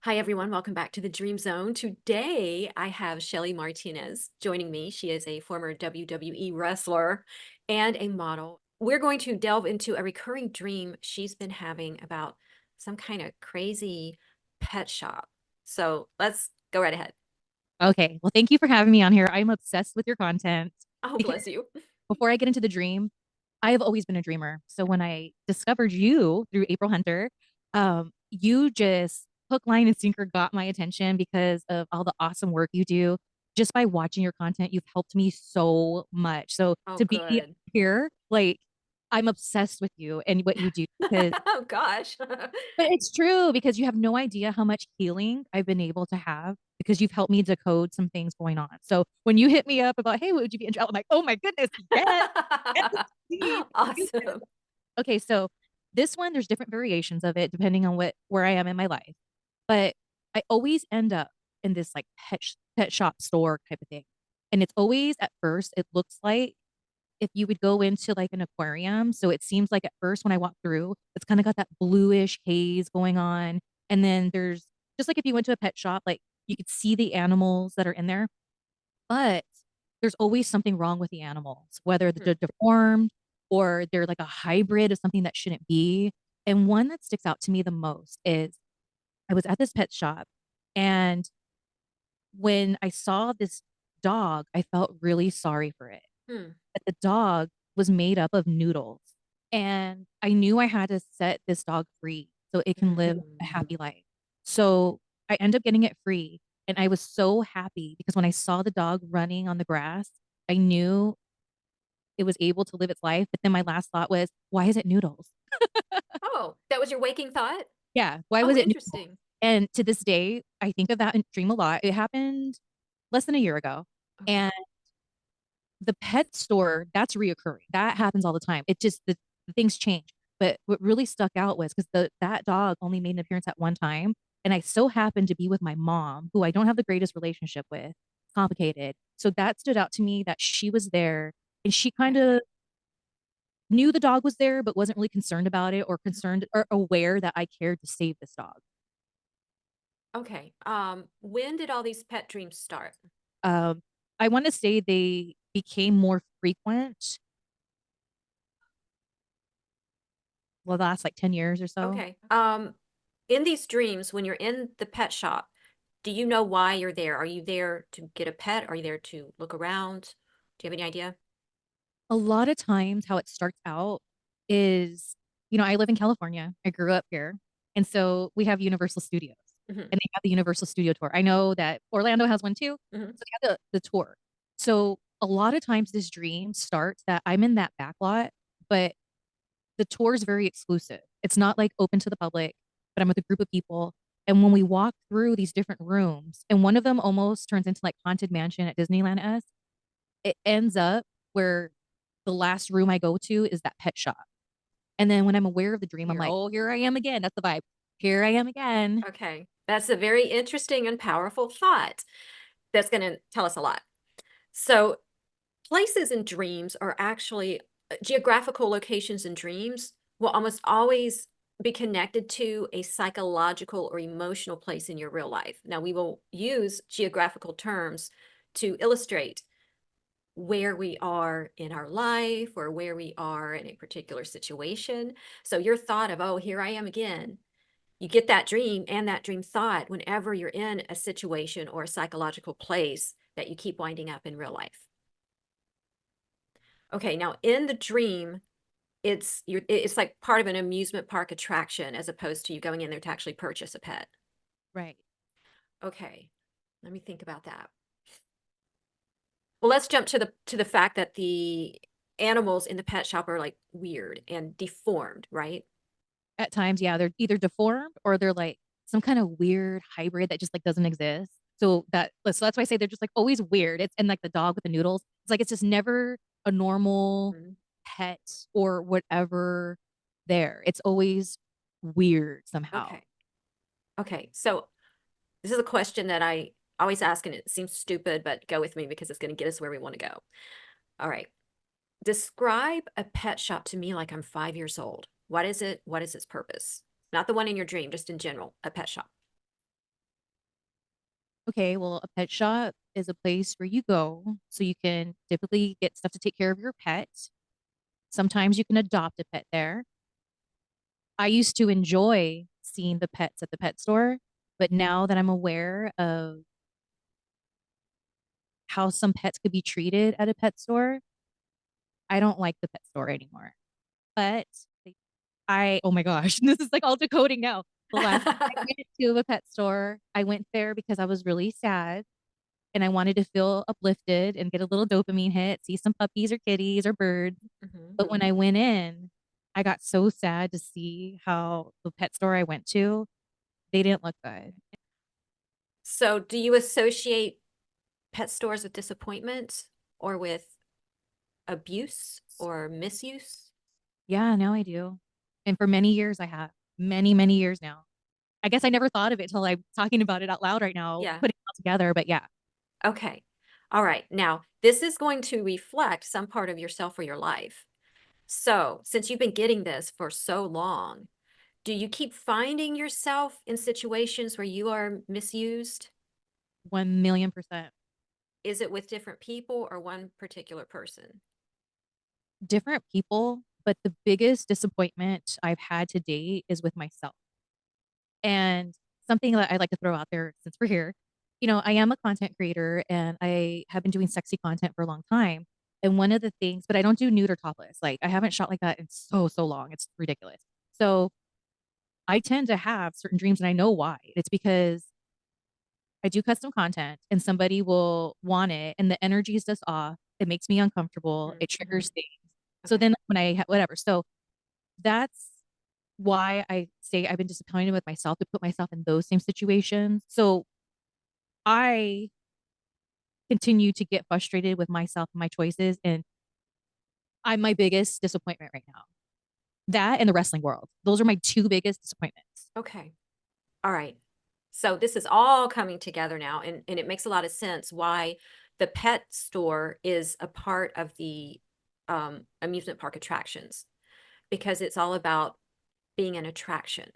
Hi, everyone. Welcome back to the Dream Zone. Today, I have Shelly Martinez joining me. She is a former WWE wrestler and a model. We're going to delve into a recurring dream she's been having about some kind of crazy pet shop. So let's go right ahead. Okay. Well, thank you for having me on here. I'm obsessed with your content Oh, because bless you. before I get into the dream, I have always been a dreamer. So when I discovered you through April Hunter, you just hook, line, and sinker got my attention because of all the awesome work you do. Just by watching your content, you've helped me so much. So Oh, to be good. here, like I'm obsessed with you and what you do because Oh, gosh. but it's true because you have no idea how much healing I've been able to have because you've helped me decode some things going on. So when you hit me up about, hey, would you be interested? I'm like, oh my goodness, yes, yes, please. Do this. Awesome. Okay, so this one, there's different variations of it depending on where I am in my life. But I always end up in this like pet shop store type of thing. And it's always at first, it looks like if you would go into like an aquarium. So it seems like at first when I walk through, it's kind of got that bluish haze going on. And then there's just like if you went to a pet shop, like you could see the animals that are in there, but there's always something wrong with the animals, whether Hmm. they're deformed or they're like a hybrid of something that shouldn't be. And one that sticks out to me the most is I was at this pet shop and when I saw this dog, I felt really sorry for it. Hmm. But the dog was made up of noodles. And I knew I had to set this dog free so it can live a Hmm. happy life. So I end up getting it free. And I was so happy because when I saw the dog running on the grass, I knew it was able to live its life. But then my last thought was, why is it noodles? Oh, that was your waking thought? Yeah, why Oh, was it noodles? interesting. And to this day, I think of that dream a lot. It happened less than a year ago. Okay. And the pet store, that's reoccurring. That happens all the time. It just the things change. But what really stuck out was because the that dog only made an appearance at one time, and I so happened to be with my mom, who I don't have the greatest relationship with. Complicated. So that stood out to me that she was there, and she kind Okay. of knew the dog was there, but wasn't really concerned about it or concerned or aware that I cared to save this dog. Okay. When did all these pet dreams start? Um, I want to say they became more frequent the last like 10 years or so. Okay. In these dreams, when you're in the pet shop, do you know why you're there? Are you there to get a pet? Are you there to look around? Do you have any idea? A lot of times how it starts out is, I live in California. I grew up here. And so we have Universal Studios Hmm. and they have the Universal Studio Tour. I know that Orlando has one too. Hmm. So they have the tour. So a lot of times this dream starts that I'm in that back lot, but the tour is very exclusive. It's not like open to the public, but I'm with a group of people. And when we walk through these different rooms, and one of them almost turns into like Haunted Mansion at Disneyland S, it ends up where the last room I go to is that pet shop. And then when I'm aware of the dream, I'm Here. like, oh, here I am again. That's the vibe. Here I am again. Okay. That's a very interesting and powerful thought that's going to tell us a lot. So, places in dreams are actually geographical locations in dreams will almost always be connected to a psychological or emotional place in your real life. Now, we will use geographical terms to illustrate where we are in our life or where we are in a particular situation. So, your thought of, oh, here I am again, you get that dream and that dream thought whenever you're in a situation or a psychological place that you keep winding up in real life. Okay, now in the dream, it's like part of an amusement park attraction as opposed to you going in there to actually purchase a pet. Right. Okay, let me think about that. Well, let's jump to the fact that the animals in the pet shop are like weird and deformed, right? At times, yeah, they're either deformed or they're like some kind of weird hybrid that just like doesn't exist. So that's why I say they're just like always weird. It's and like the dog with the noodles. It's like it's just never a normal Mhm. pet or whatever there. It's always weird somehow. Okay. Okay. So this is a question that I always ask, and it seems stupid, but go with me because it's going to get us where we want to go. All right. Describe a pet shop to me like I'm 5 years old. What is it? What is its purpose? Not the one in your dream, just in general, a pet shop. Okay, well, a pet shop is a place where you go so you can typically get stuff to take care of your pet. Sometimes you can adopt a pet there. I used to enjoy seeing the pets at the pet store, but now that I'm aware of how some pets could be treated at a pet store, I don't like the pet store anymore. But oh my gosh, this is like all decoding now. The last time I went to a pet store, I went there because I was really sad and I wanted to feel uplifted and get a little dopamine hit, see some puppies or kitties or birds. Mhm. But when I went in, I got so sad to see how the pet store I went to, they didn't look good. So, do you associate pet stores with disappointment or with abuse or misuse? Yeah, now I do. And for many years I have. Many, many years now. I guess I never thought of it till I'm talking about it out loud right now, Yeah. putting it all together. But yeah, Okay. All right. Now, this is going to reflect some part of yourself or your life. So, since you've been getting this for so long, do you keep finding yourself in situations where you are misused? 1,000,000%. Is it with different people or one particular person? Different people, but the biggest disappointment I've had to date is with myself. And something that I'd like to throw out there since we're here, I am a content creator and I have been doing sexy content for a long time. And one of the things, but I don't do nude or topless. Like I haven't shot like that in so, so long. It's ridiculous. So I tend to have certain dreams and I know why. It's because I do custom content and somebody will want it and the energy is just off. It makes me uncomfortable. It Mhm. triggers things. So Okay. then when whatever. So that's why I say I've been disappointed with myself to put myself in those same situations. So I continue to get frustrated with myself and my choices. And I'm my biggest disappointment right now. That and the wrestling world. Those are my two biggest disappointments. Okay. All right. So this is all coming together now, and it makes a lot of sense why the pet store is a part of the amusement park attractions because it's all about being an attraction.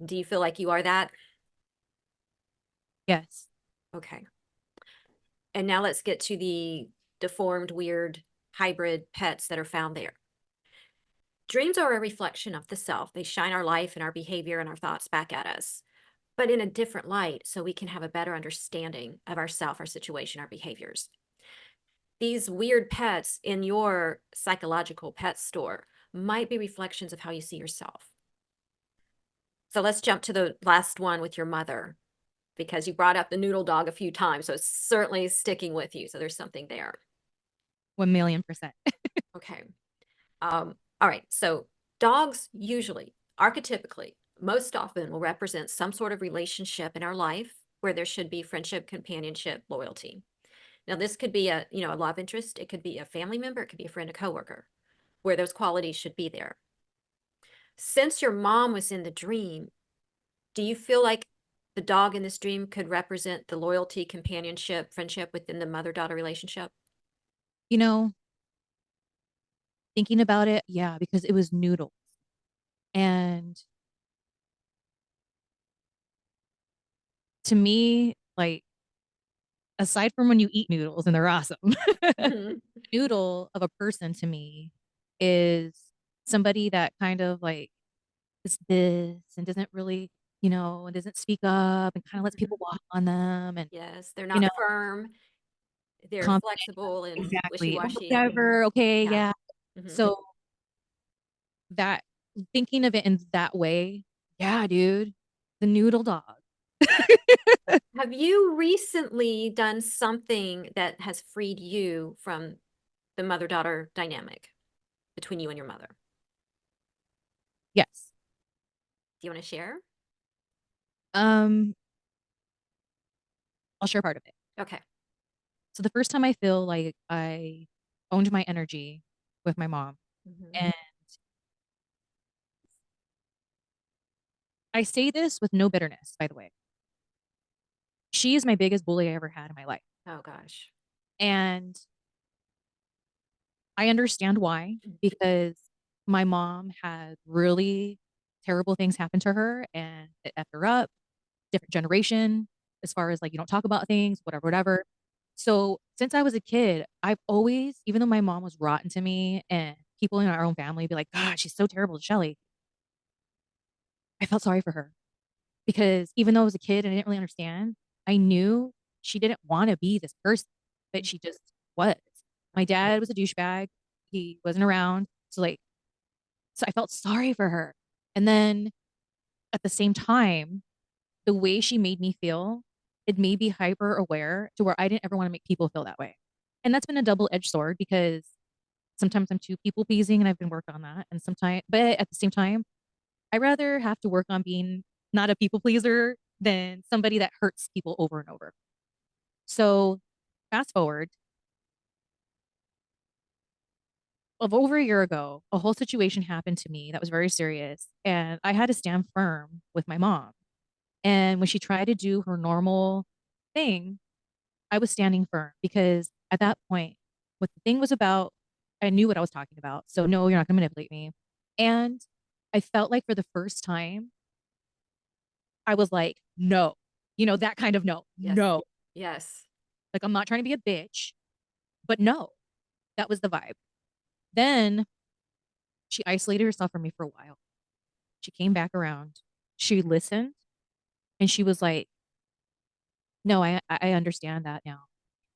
Do you feel like you are that? Yes. Okay. And now let's get to the deformed, weird, hybrid pets that are found there. Dreams are a reflection of the self. They shine our life and our behavior and our thoughts back at us, but in a different light so we can have a better understanding of ourself, our situation, our behaviors. These weird pets in your psychological pet store might be reflections of how you see yourself. So let's jump to the last one with your mother because you brought up the noodle dog a few times. So it's certainly sticking with you. So there's something there. 1,000,000%. Okay. All right. So dogs usually, archetypically, most often will represent some sort of relationship in our life where there should be friendship, companionship, loyalty. Now, this could be a love interest. It could be a family member. It could be a friend, a coworker, where those qualities should be there. Since your mom was in the dream, do you feel like the dog in this dream could represent the loyalty, companionship, friendship within the mother-daughter relationship? You know, thinking about it, yeah, because it was noodles. And to me, like, aside from when you eat noodles and they're awesome, Mhm. noodle of a person to me is somebody that kind of like is this and doesn't really, and doesn't speak up and kind of lets people Mhm. walk on them and, Yes, they're you know, not firm. They're confident. flexible and Exactly. wishy-washy. Whatever. Okay. Yeah. Yeah. Mhm. So that thinking of it in that way, yeah, dude, the noodle dog. Have you recently done something that has freed you from the mother-daughter dynamic between you and your mother? Yes. Do you wanna share? Um, I'll share part of it. Okay. So the first time I feel like I owned my energy with my mom, Mhm. and I say this with no bitterness, by the way. She is my biggest bully I ever had in my life. Oh gosh. And I understand why, because my mom had really terrible things happen to her and it effed her up, different generation, as far as like you don't talk about things, whatever, whatever. So since I was a kid, I've always, even though my mom was rotten to me and people in our own family be like, God, she's so terrible to Shelly, I felt sorry for her because even though I was a kid and I didn't really understand, I knew she didn't want to be this person, but Mm. she just was. My Right. dad was a douchebag. He wasn't around. So like, so I felt sorry for her. And then at the same time, the way she made me feel, it made me hyper aware to where I didn't ever want to make people feel that way. And that's been a double-edged sword because sometimes I'm too people pleasing and I've been working on that. And sometimes, but at the same time, I rather have to work on being not a people pleaser than somebody that hurts people over and over. So fast forward of over a year ago, a whole situation happened to me that was very serious. And I had to stand firm with my mom. And when she tried to do her normal thing, I was standing firm because at that point, what the thing was about, I knew what I was talking about. So, no, you're not going to manipulate me. And I felt like for the first time, I was like, no, that kind of no, Yes. no. Yes. Like, I'm not trying to be a bitch, but no, that was the vibe. Then she isolated herself from me for a while. She came back around. She listened and she was like, no, I understand that now.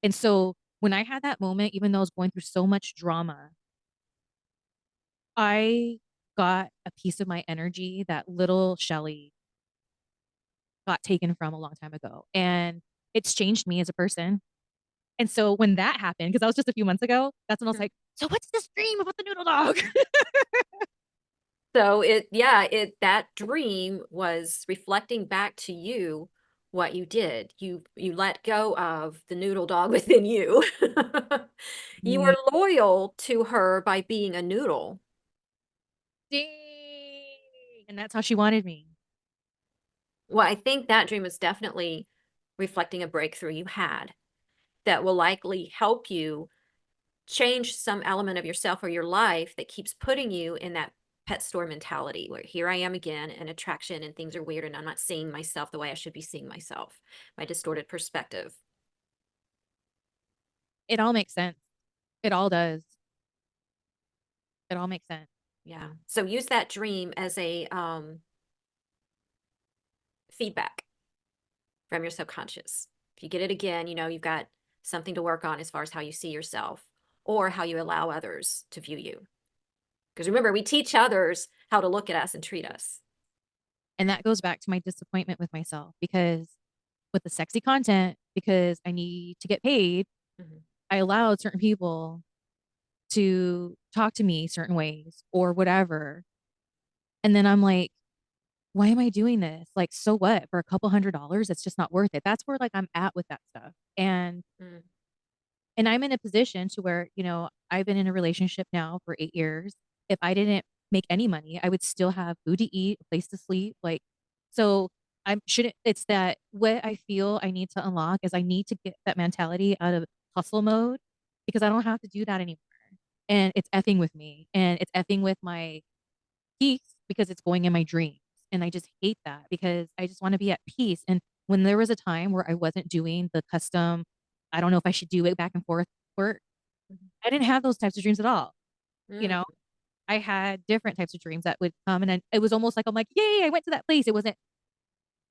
And so when I had that moment, even though I was going through so much drama, I got a piece of my energy that little Shelly got taken from a long time ago. And it's changed me as a person. And so when that happened, because that was just a few months ago, that's when I was Mhm. like, so what's this dream about the noodle dog? So that dream was reflecting back to you what you did. You let go of the noodle dog within you. You Mm, were loyal to her by being a noodle. dang. And that's how she wanted me. Well, I think that dream is definitely reflecting a breakthrough you had that will likely help you change some element of yourself or your life that keeps putting you in that pet store mentality where here I am again in attraction and things are weird and I'm not seeing myself the way I should be seeing myself. My distorted perspective. It all makes sense. It all does. It all makes sense. Yeah. So use that dream as a feedback from your subconscious. If you get it again, you know you've got something to work on as far as how you see yourself or how you allow others to view you. Because remember, we teach others how to look at us and treat us. And that goes back to my disappointment with myself because with the sexy content, because I need to get paid, Mhm. I allowed certain people to talk to me certain ways or whatever. And then I'm like, why am I doing this? Like, so what? For a couple $100s, it's just not worth it. That's where like I'm at with that stuff. Mm. And I'm in a position to where, I've been in a relationship now for 8 years. If I didn't make any money, I would still have food to eat, a place to sleep. Like, so I shouldn't, it's that what I feel I need to unlock is I need to get that mentality out of hustle mode because I don't have to do that anymore. And it's effing with me and it's effing with my peace because it's going in my dreams. And I just hate that because I just want to be at peace. And when there was a time where I wasn't doing the custom, I don't know if I should do it back and forth work, Mhm. I didn't have those types of dreams at all. You Mm. know, I had different types of dreams that would come and then it was almost like I'm like, yay, I went to that place. It wasn't,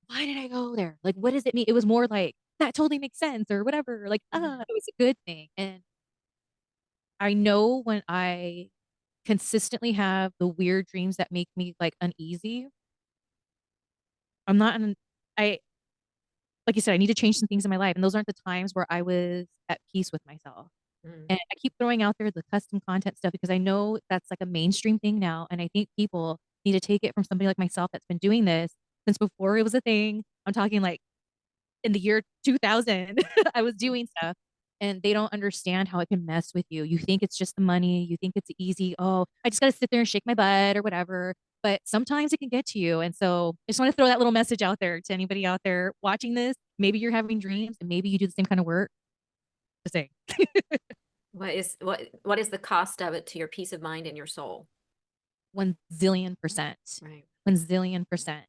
why did I go there? Like, what does it mean? It was more like that totally makes sense or whatever. Like, Mhm. it was a good thing. And I know when I consistently have the weird dreams that make me like uneasy, I'm not in, I, like you said, I need to change some things in my life. And those aren't the times where I was at peace with myself. Mm. And I keep throwing out there the custom content stuff because I know that's like a mainstream thing now. And I think people need to take it from somebody like myself that's been doing this since before it was a thing. I'm talking like in the year 2000, I was Mm. doing stuff and they don't understand how it can mess with you. You think it's just the money, you think it's easy. Oh, I just got to sit there and shake my butt or whatever. But sometimes it can get to you. And so I just want to throw that little message out there to anybody out there watching this. Maybe you're having dreams and maybe you do the same kind of work. Just saying. What is the cost of it to your peace of mind and your soul? 1 zillion percent. Right. 1 zillion percent.